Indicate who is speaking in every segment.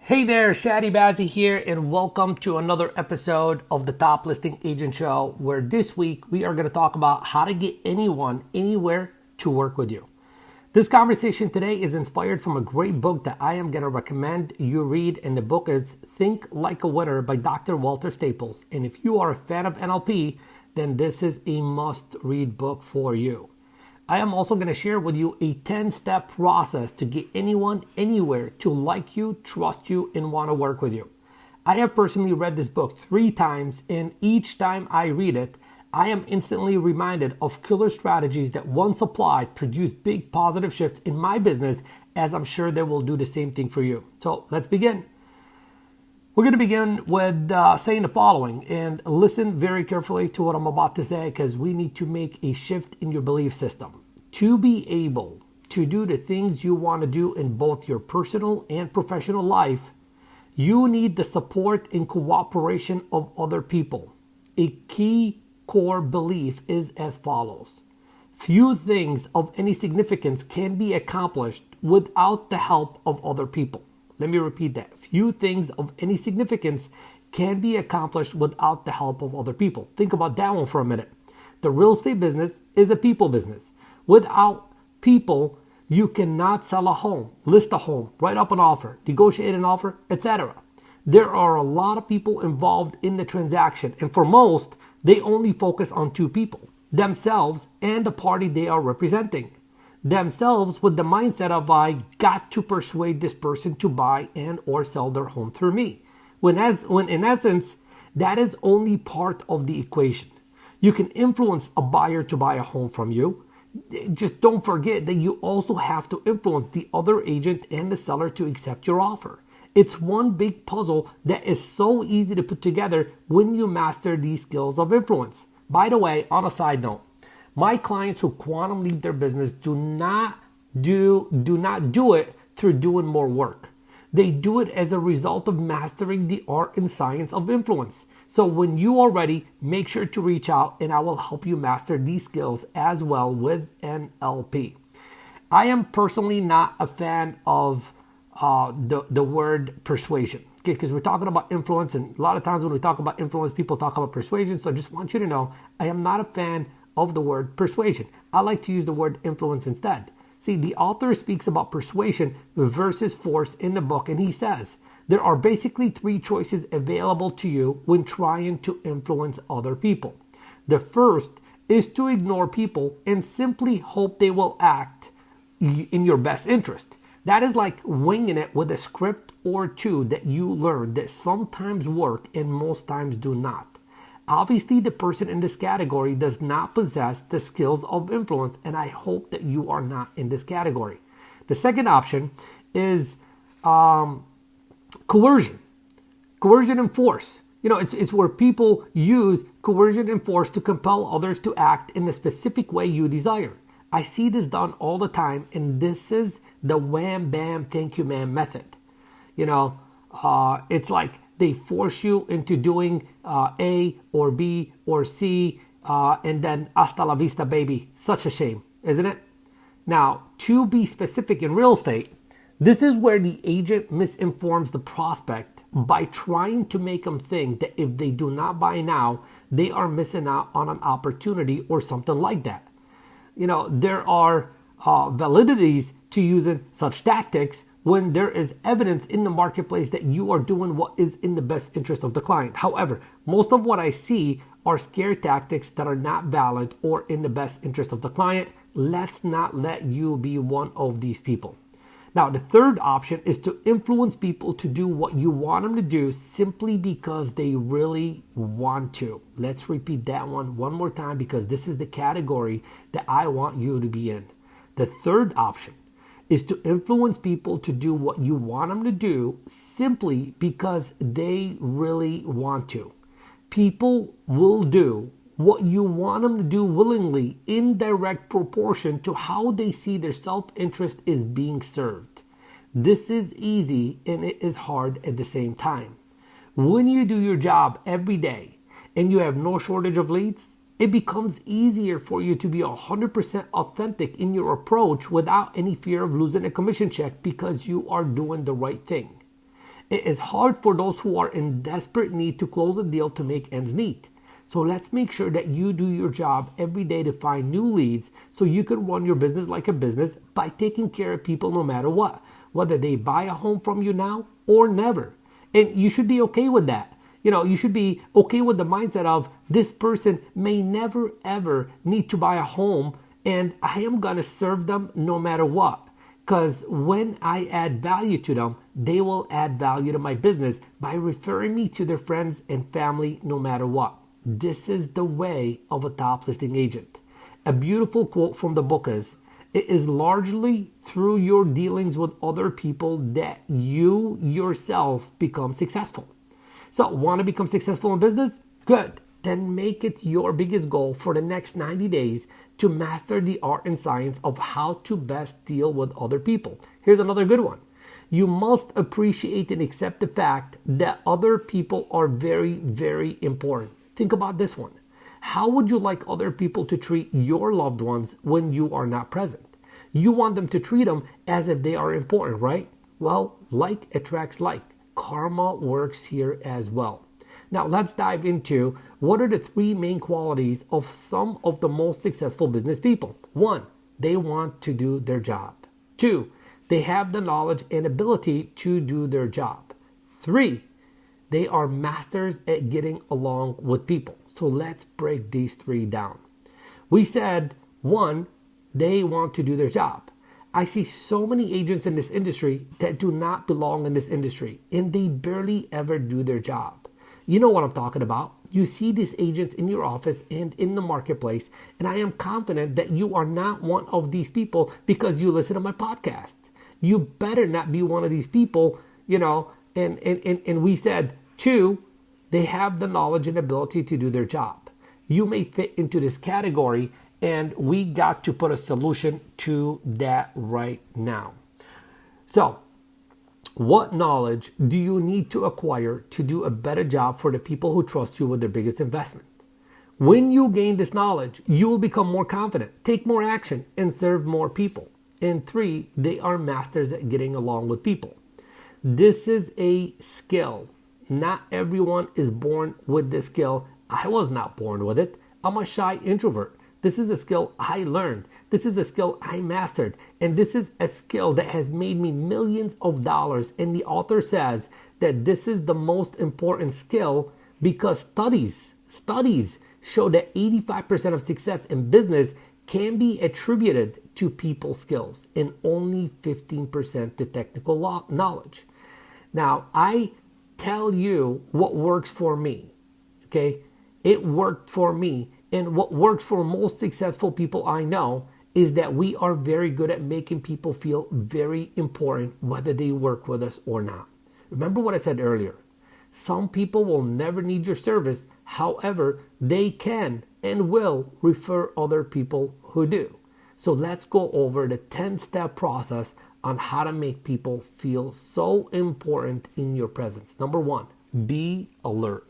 Speaker 1: Hey there, Chadi Bazzi here, and welcome to another episode of the Top Listing Agent Show, where this week we are going to talk about how to get anyone, anywhere to work with you. This conversation today is inspired from a great book that I am going to recommend you read, and the book is Think Like a Winner by Dr. Walter Staples. And if you are a fan of NLP, then this is a must-read book for you. I am also going to share with you a 10-step process to get anyone, anywhere to like you, trust you, and want to work with you. I have personally read this book 3 times, and each time I read it, I am instantly reminded of killer strategies that once applied produce big positive shifts in my business, as I'm sure they will do the same thing for you. So let's begin. We're going to begin with saying the following, and listen very carefully to what I'm about to say, because we need to make a shift in your belief system. To be able to do the things you want to do in both your personal and professional life, you need the support and cooperation of other people. A key core belief is as follows. Few things of any significance can be accomplished without the help of other people. Let me repeat that. Few things of any significance can be accomplished without the help of other people. Think about that one for a minute. The real estate business is a people business. Without people, you cannot sell a home, list a home, write up an offer, negotiate an offer, etc. There are a lot of people involved in the transaction, and for most, they only focus on 2 people, themselves and the party they are representing. Themselves with the mindset of, I got to persuade this person to buy and or sell their home through me. When in essence, that is only part of the equation. You can influence a buyer to buy a home from you. Just don't forget that you also have to influence the other agent and the seller to accept your offer. It's one big puzzle that is so easy to put together when you master these skills of influence. By the way, on a side note, my clients who quantum lead their business do not do it through doing more work. They do it as a result of mastering the art and science of influence. So when you are ready, make sure to reach out and I will help you master these skills as well with NLP. I am personally not a fan of the word persuasion. Because we're talking about influence, and a lot of times when we talk about influence, people talk about persuasion. So I just want you to know, I am not a fan of the word persuasion. I like to use the word influence instead. See, the author speaks about persuasion versus force in the book, and he says there are basically 3 choices available to you when trying to influence other people. The first is to ignore people and simply hope they will act in your best interest. That is like winging it with a script or 2 that you learn that sometimes work and most times do not. Obviously, the person in this category does not possess the skills of influence, and I hope that you are not in this category. The second option is coercion. Coercion and force. It's where people use coercion and force to compel others to act in a specific way you desire. I see this done all the time, and this is the wham, bam, thank you, ma'am method. It's like they force you into doing A or B or C, and then hasta la vista, baby. Such a shame, isn't it? Now, to be specific in real estate, this is where the agent misinforms the prospect by trying to make them think that if they do not buy now, they are missing out on an opportunity or something like that. There are validities to using such tactics when there is evidence in the marketplace that you are doing what is in the best interest of the client. However, most of what I see are scare tactics that are not valid or in the best interest of the client. Let's not let you be one of these people. Now, the third option is to influence people to do what you want them to do simply because they really want to. Let's repeat that one more time, because this is the category that I want you to be in. The third option is to influence people to do what you want them to do simply because they really want to. People will do what you want them to do willingly in direct proportion to how they see their self-interest is being served. This is easy and it is hard at the same time. When you do your job every day and you have no shortage of leads, it becomes easier for you to be 100% authentic in your approach without any fear of losing a commission check because you are doing the right thing. It is hard for those who are in desperate need to close a deal to make ends meet. So let's make sure that you do your job every day to find new leads so you can run your business like a business by taking care of people no matter what, whether they buy a home from you now or never. And you should be okay with that. You should be okay with the mindset of this person may never ever need to buy a home, and I am going to serve them no matter what. Because when I add value to them, they will add value to my business by referring me to their friends and family no matter what. This is the way of a top listing agent. A beautiful quote from the book is, it is largely through your dealings with other people that you yourself become successful. So, want to become successful in business? Good. Then make it your biggest goal for the next 90 days to master the art and science of how to best deal with other people. Here's another good one. You must appreciate and accept the fact that other people are very, very important. Think about this one. How would you like other people to treat your loved ones when you are not present? You want them to treat them as if they are important, right? Well, like attracts like. Karma works here as well. Now let's dive into what are the three main qualities of some of the most successful business people. 1, they want to do their job. 2, they have the knowledge and ability to do their job. 3, they are masters at getting along with people. So let's break these 3 down. We said 1, they want to do their job. I see so many agents in this industry that do not belong in this industry, and they barely ever do their job. You know what I'm talking about. You see these agents in your office and in the marketplace, and I am confident that you are not one of these people because you listen to my podcast. You better not be one of these people, and we said 2, they have the knowledge and ability to do their job. You may fit into this category, and we got to put a solution to that right now. So, what knowledge do you need to acquire to do a better job for the people who trust you with their biggest investment? When you gain this knowledge, you will become more confident, take more action, and serve more people. And 3, they are masters at getting along with people. This is a skill. Not everyone is born with this skill. I was not born with it. I'm a shy introvert. This is a skill I learned. This is a skill I mastered. And this is a skill that has made me millions of dollars. And the author says that this is the most important skill because studies show that 85% of success in business can be attributed to people skills and only 15% to technical knowledge. Now, I tell you what works for me, okay? It worked for me. And what works for most successful people I know is that we are very good at making people feel very important, whether they work with us or not. Remember what I said earlier. Some people will never need your service. However, they can and will refer other people who do. So let's go over the 10-step process on how to make people feel so important in your presence. Number 1, be alert.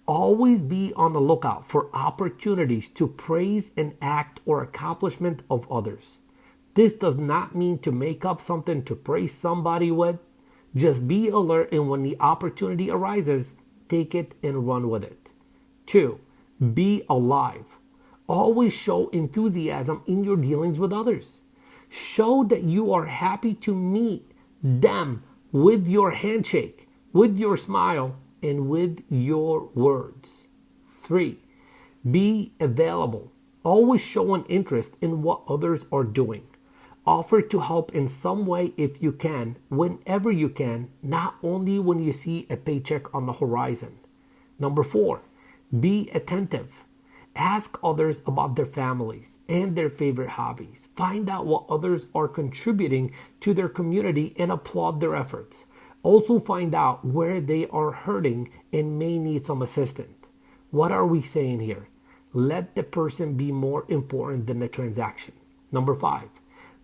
Speaker 1: Always be on the lookout for opportunities to praise an act or accomplishment of others. This does not mean to make up something to praise somebody with. Just be alert, and when the opportunity arises, take it and run with it. 2, be alive. Always show enthusiasm in your dealings with others. Show that you are happy to meet them with your handshake, with your smile, and with your words. 3, be available. Always show an interest in what others are doing. Offer to help in some way if you can, whenever you can, not only when you see a paycheck on the horizon. Number 4, be attentive. Ask others about their families and their favorite hobbies. Find out what others are contributing to their community and applaud their efforts. Also find out where they are hurting and may need some assistance. What are we saying here? Let the person be more important than the transaction. Number 5,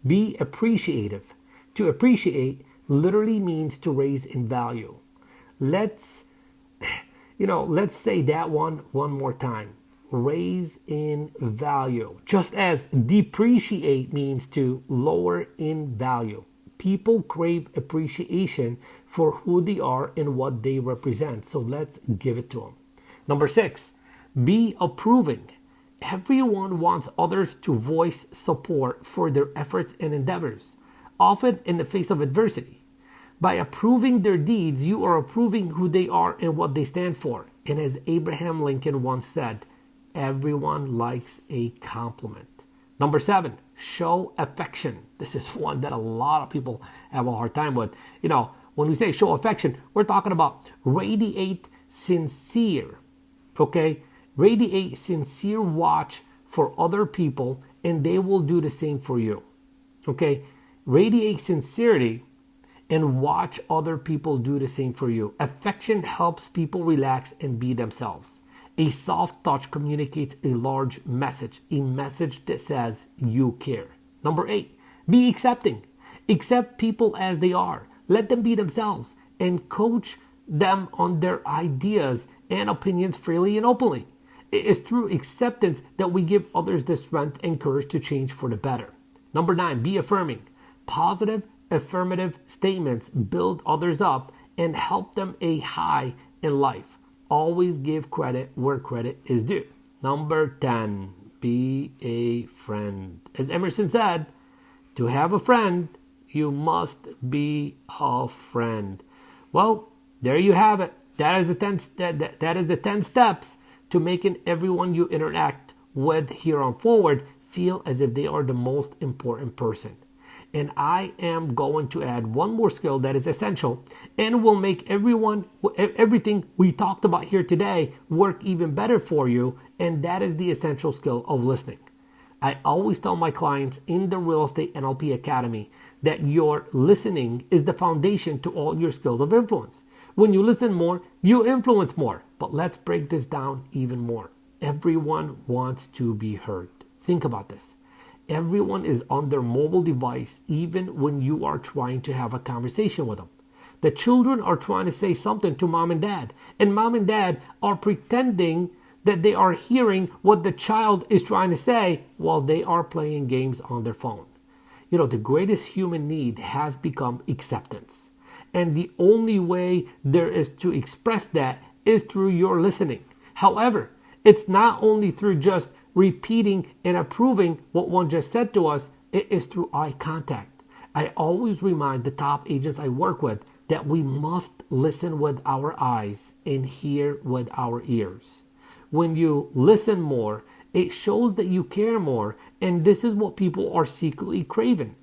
Speaker 1: be appreciative. To appreciate literally means to raise in value. Let's say that one more time. Raise in value. Just as depreciate means to lower in value. People crave appreciation for who they are and what they represent. So let's give it to them. Number 6, be approving. Everyone wants others to voice support for their efforts and endeavors, often in the face of adversity. By approving their deeds, you are approving who they are and what they stand for. And as Abraham Lincoln once said, everyone likes a compliment. Number 7, show affection. This is one that a lot of people have a hard time with. When we say show affection, we're talking about radiate sincere, okay? Radiate sincere watch for other people and they will do the same for you, okay? Radiate sincerity and watch other people do the same for you. Affection helps people relax and be themselves. A soft touch communicates a large message, a message that says you care. Number 8, be accepting. Accept people as they are. Let them be themselves and coach them on their ideas and opinions freely and openly. It is through acceptance that we give others the strength and courage to change for the better. Number 9, be affirming. Positive, affirmative statements build others up and help them a high in life. Always give credit where credit is due. Number 10, be a friend. As Emerson said, to have a friend, you must be a friend. Well, there you have it. That is the 10 steps to making everyone you interact with here on forward feel as if they are the most important person. And I am going to add one more skill that is essential and will make everything we talked about here today work even better for you, and that is the essential skill of listening. I always tell my clients in the Real Estate NLP Academy that your listening is the foundation to all your skills of influence. When you listen more, you influence more. But let's break this down even more. Everyone wants to be heard. Think about this. Everyone is on their mobile device even when you are trying to have a conversation with them. The children are trying to say something to mom and dad are pretending that they are hearing what the child is trying to say while they are playing games on their phone. The greatest human need has become acceptance. And the only way there is to express that is through your listening. However, it's not only through just repeating and approving what one just said to us, it is through eye contact. I always remind the top agents I work with that we must listen with our eyes and hear with our ears. When you listen more, it shows that you care more, and this is what people are secretly craving.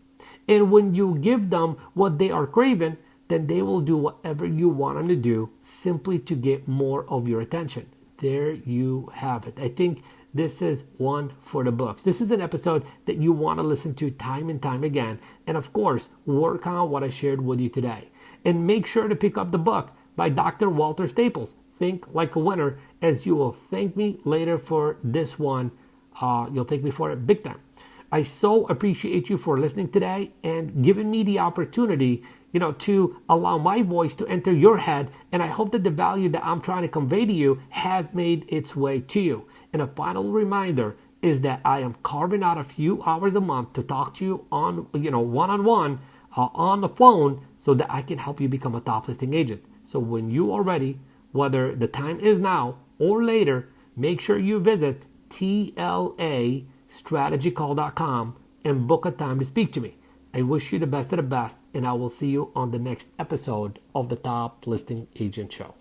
Speaker 1: And when you give them what they are craving, then they will do whatever you want them to do simply to get more of your attention. There you have it. I think this is one for the books. This is an episode that you want to listen to time and time again. And of course, work on what I shared with you today. And make sure to pick up the book by Dr. Walter Staples, Think Like a Winner, as you will thank me later for this one. You'll thank me for it big time. I so appreciate you for listening today and giving me the opportunity to allow my voice to enter your head. And I hope that the value that I'm trying to convey to you has made its way to you. And a final reminder is that I am carving out a few hours a month to talk to you on, one-on-one on the phone so that I can help you become a top listing agent. So when you are ready, whether the time is now or later, make sure you visit tlastrategycall.com and book a time to speak to me. I wish you the best of the best, and I will see you on the next episode of the Top Listing Agent Show.